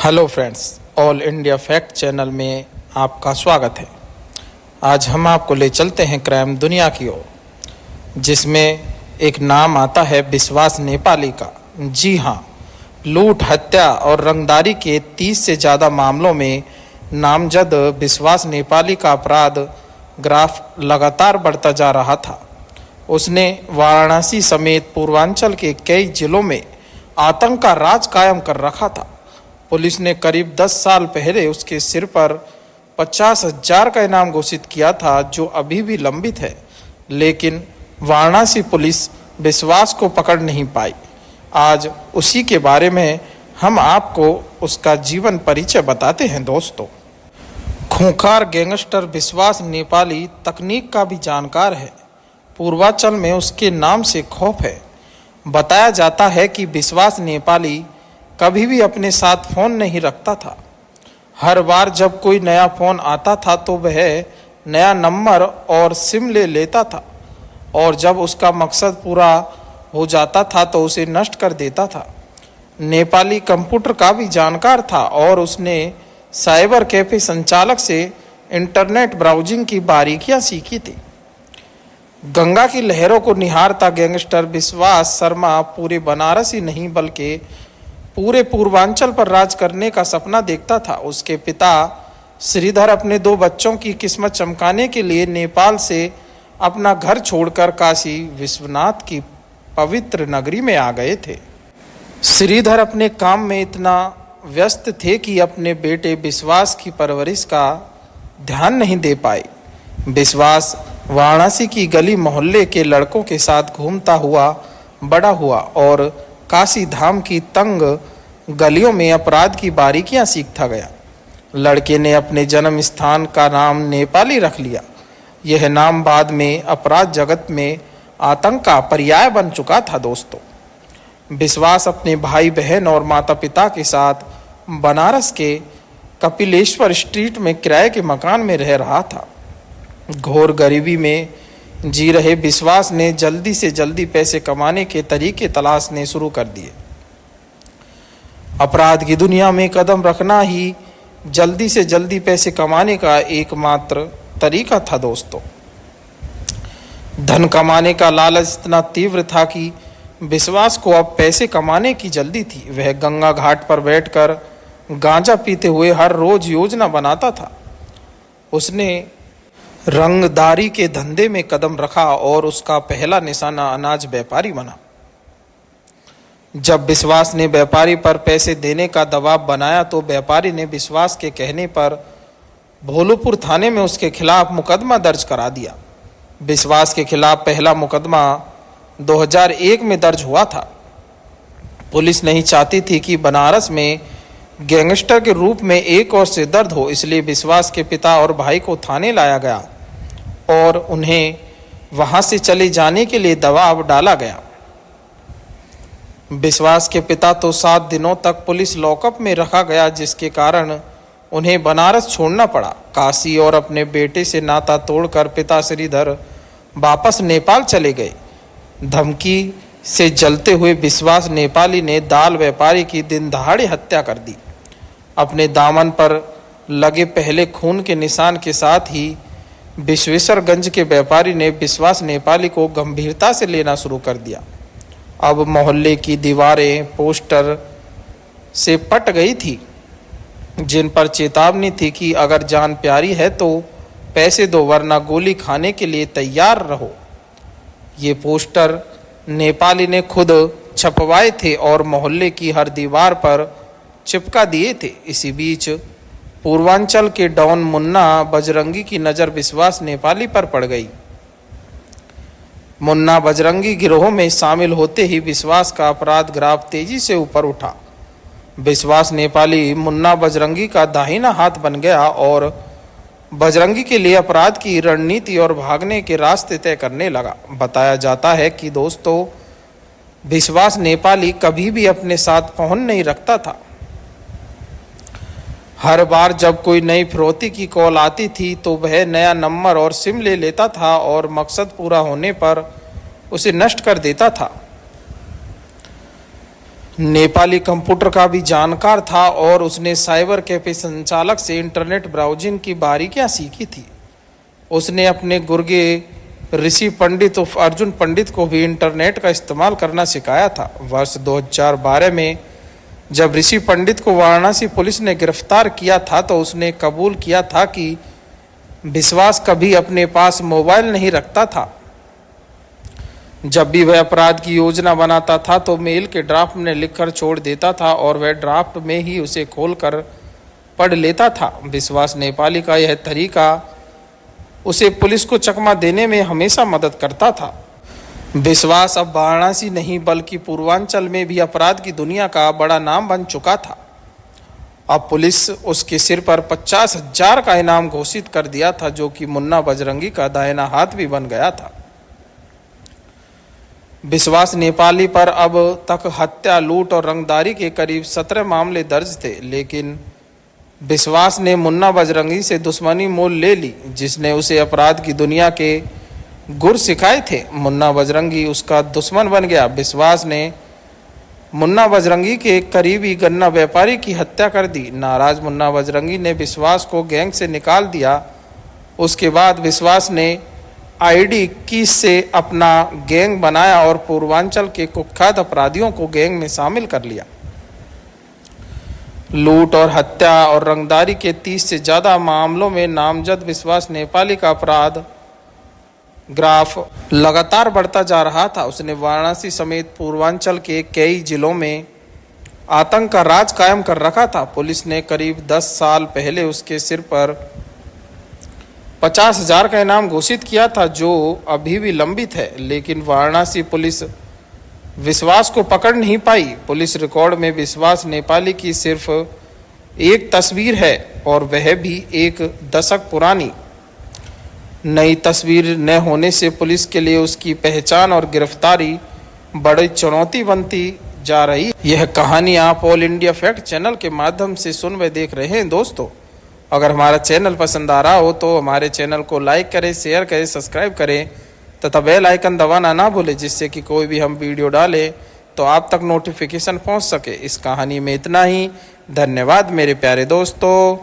Hello friends, all India fact channel में आपका स्वागत है। आज हम आपको ले चलते हैं क्राइम दुनिया की ओर, जिसमें एक नाम आता है विश्वास नेपाली का। जी हाँ, लूट, हत्या और रंगदारी के 30 से ज़्यादा मामलों में नामजद विश्वास नेपाली का अपराध ग्राफ लगातार बढ़ता जा रहा था। उसने वाराणसी समेत पूर्वांचल के कई जिलों में आतंक का राज कायम कर रखा था। पुलिस ने करीब 10 साल पहले उसके सिर पर 50,000 का इनाम घोषित किया था, जो अभी भी लंबित है, लेकिन वाराणसी पुलिस विश्वास को पकड़ नहीं पाई। आज उसी के बारे में हम आपको उसका जीवन परिचय बताते हैं। दोस्तों, खूंखार गैंगस्टर विश्वास नेपाली तकनीक का भी जानकार है। पूर्वांचल में उसके नाम से खौफ है। बताया जाता है कि विश्वास नेपाली कभी भी अपने साथ फ़ोन नहीं रखता था। हर बार जब कोई नया फ़ोन आता था तो वह नया नंबर और सिम ले लेता था, और जब उसका मकसद पूरा हो जाता था तो उसे नष्ट कर देता था। नेपाली कंप्यूटर का भी जानकार था और उसने साइबर कैफे संचालक से इंटरनेट ब्राउजिंग की बारीकियां सीखी थी। गंगा की लहरों को निहारता गैंगस्टर विश्वास शर्मा पूरे बनारस ही नहीं बल्कि पूरे पूर्वांचल पर राज करने का सपना देखता था। उसके पिता श्रीधर अपने 2 बच्चों की किस्मत चमकाने के लिए नेपाल से अपना घर छोड़कर काशी विश्वनाथ की पवित्र नगरी में आ गए थे। श्रीधर अपने काम में इतना व्यस्त थे कि अपने बेटे विश्वास की परवरिश का ध्यान नहीं दे पाए। विश्वास वाराणसी की गली मोहल्ले के लड़कों के साथ घूमता हुआ बड़ा हुआ और काशी धाम की तंग गलियों में अपराध की बारीकियां सीखता गया। लड़के ने अपने जन्म स्थान का नाम नेपाली रख लिया। यह नाम बाद में अपराध जगत में आतंक का पर्याय बन चुका था। दोस्तों, विश्वास अपने भाई बहन और माता पिता के साथ बनारस के कपिलेश्वर स्ट्रीट में किराए के मकान में रह रहा था। घोर गरीबी में जी रहे विश्वास ने जल्दी से जल्दी पैसे कमाने के तरीके तलाशने शुरू कर दिए। अपराध की दुनिया में कदम रखना ही जल्दी से जल्दी पैसे कमाने का एकमात्र तरीका था। दोस्तों, धन कमाने का लालच इतना तीव्र था कि विश्वास को अब पैसे कमाने की जल्दी थी। वह गंगा घाट पर बैठकर गांजा पीते हुए हर रोज योजना बनाता था। उसने रंगदारी के धंधे में कदम रखा और उसका पहला निशाना अनाज व्यापारी बना। जब विश्वास ने व्यापारी पर पैसे देने का दबाव बनाया तो व्यापारी ने विश्वास के कहने पर भोलूपुर थाने में उसके खिलाफ मुकदमा दर्ज करा दिया। विश्वास के खिलाफ पहला मुकदमा 2001 में दर्ज हुआ था। पुलिस नहीं चाहती थी कि बनारस में गैंगस्टर के रूप में एक और सिरदर्द हो, इसलिए विश्वास के पिता और भाई को थाने लाया गया और उन्हें वहां से चले जाने के लिए दबाव डाला गया। विश्वास के पिता तो 7 दिनों तक पुलिस लॉकअप में रखा गया, जिसके कारण उन्हें बनारस छोड़ना पड़ा। काशी और अपने बेटे से नाता तोड़कर पिता श्रीधर वापस नेपाल चले गए। धमकी से जलते हुए विश्वास नेपाली ने दाल व्यापारी की दिन दहाड़े हत्या कर दी। अपने दामन पर लगे पहले खून के निशान के साथ ही विश्वेश्वरगंज के व्यापारी ने विश्वास नेपाली को गंभीरता से लेना शुरू कर दिया। अब मोहल्ले की दीवारें पोस्टर से पट गई थी, जिन पर चेतावनी थी कि अगर जान प्यारी है तो पैसे दो, वरना गोली खाने के लिए तैयार रहो। ये पोस्टर नेपाली ने खुद छपवाए थे और मोहल्ले की हर दीवार पर चिपका दिए थे। इसी बीच पूर्वांचल के डॉन मुन्ना बजरंगी की नज़र विश्वास नेपाली पर पड़ गई। मुन्ना बजरंगी गिरोह में शामिल होते ही विश्वास का अपराध ग्राफ तेजी से ऊपर उठा। विश्वास नेपाली मुन्ना बजरंगी का दाहिना हाथ बन गया और बजरंगी के लिए अपराध की रणनीति और भागने के रास्ते तय करने लगा। बताया जाता है कि दोस्तों, विश्वास नेपाली कभी भी अपने साथ फ़ोन नहीं रखता था। हर बार जब कोई नई फिरौती की कॉल आती थी तो वह नया नंबर और सिम ले लेता था और मकसद पूरा होने पर उसे नष्ट कर देता था। नेपाली कंप्यूटर का भी जानकार था और उसने साइबर कैफे संचालक से इंटरनेट ब्राउजिंग की बारीकियां सीखी थी। उसने अपने गुर्गे ऋषि पंडित उर्फ अर्जुन पंडित को भी इंटरनेट का इस्तेमाल करना सिखाया था। वर्ष 2012 में जब ऋषि पंडित को वाराणसी पुलिस ने गिरफ्तार किया था तो उसने कबूल किया था कि विश्वास कभी अपने पास मोबाइल नहीं रखता था। जब भी वह अपराध की योजना बनाता था तो मेल के ड्राफ्ट में लिखकर छोड़ देता था और वह ड्राफ्ट में ही उसे खोलकर पढ़ लेता था। विश्वास नेपाली का यह तरीका उसे पुलिस को चकमा देने में हमेशा मदद करता था। विश्वास अब वाराणसी नहीं बल्कि पूर्वांचल में भी अपराध की दुनिया का बड़ा नाम बन चुका था। अब पुलिस उसके सिर पर 50,000 का इनाम घोषित कर दिया था, जो कि मुन्ना बजरंगी का दाहिना हाथ भी बन गया था। विश्वास नेपाली पर अब तक हत्या, लूट और रंगदारी के करीब 17 मामले दर्ज थे, लेकिन विश्वास ने मुन्ना बजरंगी से दुश्मनी मोल ले ली, जिसने उसे अपराध की दुनिया के गुर सिखाए थे। मुन्ना बजरंगी उसका दुश्मन बन गया। विश्वास ने मुन्ना बजरंगी के एक करीबी गन्ना व्यापारी की हत्या कर दी। नाराज मुन्ना बजरंगी ने विश्वास को गैंग से निकाल दिया। उसके बाद विश्वास ने ID 21 से अपना गैंग बनाया और पूर्वांचल के कुख्यात अपराधियों को गैंग में शामिल कर लिया। लूट और हत्या और रंगदारी के 30 से ज़्यादा मामलों में नामजद विश्वास नेपाली का अपराध ग्राफ लगातार बढ़ता जा रहा था। उसने वाराणसी समेत पूर्वांचल के कई जिलों में आतंक का राज कायम कर रखा था। पुलिस ने करीब 10 साल पहले उसके सिर पर 50,000 का इनाम घोषित किया था, जो अभी भी लंबित है, लेकिन वाराणसी पुलिस विश्वास को पकड़ नहीं पाई। पुलिस रिकॉर्ड में विश्वास नेपाली की सिर्फ एक तस्वीर है और वह भी 1 दशक पुरानी। नई तस्वीर न होने से पुलिस के लिए उसकी पहचान और गिरफ्तारी बड़ी चुनौती बनती जा रही। यह कहानी आप ऑल इंडिया फैक्ट चैनल के माध्यम से सुन व देख रहे हैं। दोस्तों, अगर हमारा चैनल पसंद आ रहा हो तो हमारे चैनल को लाइक करें, शेयर करें, सब्सक्राइब करें तथा बेल आइकन दबाना ना भूलें, जिससे कि कोई भी हम वीडियो डालें तो आप तक नोटिफिकेशन पहुंच सके। इस कहानी में इतना ही। धन्यवाद मेरे प्यारे दोस्तों।